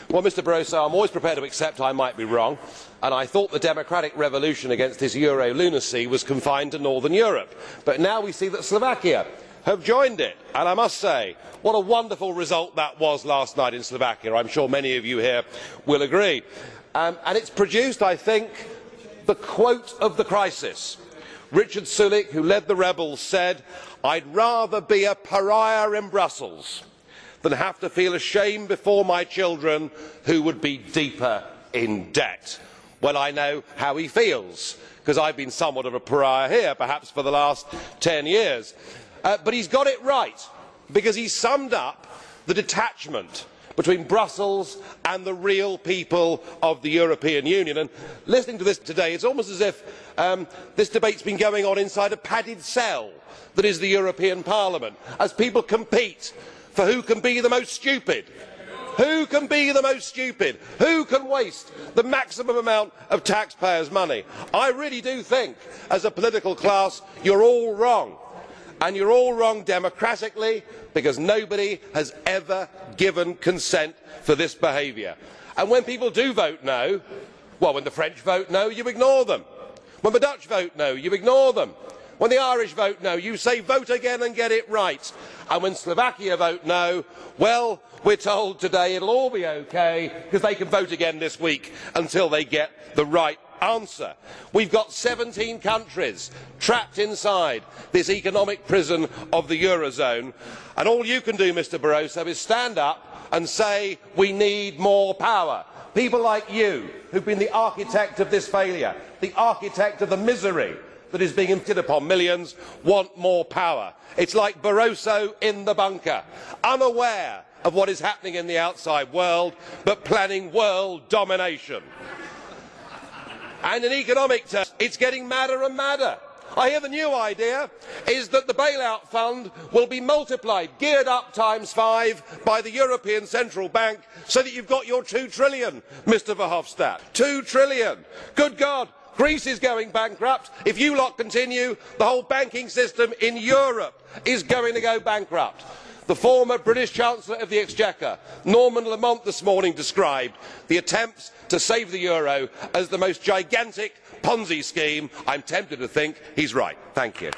Well, Mr Barroso, I'm always prepared to accept I might be wrong, and I thought the democratic revolution against this euro lunacy was confined to Northern Europe. But now we see that Slovakia have joined it, and I must say, what a wonderful result that was last night in Slovakia. I'm sure many of you here will agree. And it's produced, I think, the quote of the crisis. Richard Sulik, who led the rebels, said, "I'd rather be a pariah in Brussels than have to feel ashamed before my children who would be deeper in debt." Well, I know how he feels, because I've been somewhat of a pariah here, perhaps for the last 10 years. But he's got it right, because he summed up the detachment between Brussels and the real people of the European Union. And listening to this today, it's almost as if this debate's been going on inside a padded cell that is the European Parliament, as people compete for who can be the most stupid. Who can be the most stupid? Who can waste the maximum amount of taxpayers' money? I really do think, as a political class, you're all wrong. And you're all wrong democratically, because nobody has ever given consent for this behaviour. And when people do vote no, well, when the French vote no, you ignore them. When the Dutch vote no, you ignore them. When the Irish vote no, you say vote again and get it right. And when Slovakia vote no, well, we're told today it'll all be okay, because they can vote again this week until they get the right answer. We've got 17 countries trapped inside this economic prison of the Eurozone, and all you can do, Mr Barroso, is stand up and say we need more power. People like you, who've been the architect of this failure, the architect of the misery that is being inflicted upon millions, want more power. It's like Barroso in the bunker, unaware of what is happening in the outside world, but planning world domination. And in economic terms, it's getting madder and madder. I hear the new idea is that the bailout fund will be multiplied, geared up ×5 by the European Central Bank, so that you've got your 2 trillion, Mr Verhofstadt. 2 trillion. Good God, Greece is going bankrupt. If you lot continue, the whole banking system in Europe is going to go bankrupt. The former British Chancellor of the Exchequer, Norman Lamont, this morning described the attempts to save the euro as the most gigantic Ponzi scheme. I'm tempted to think he's right. Thank you.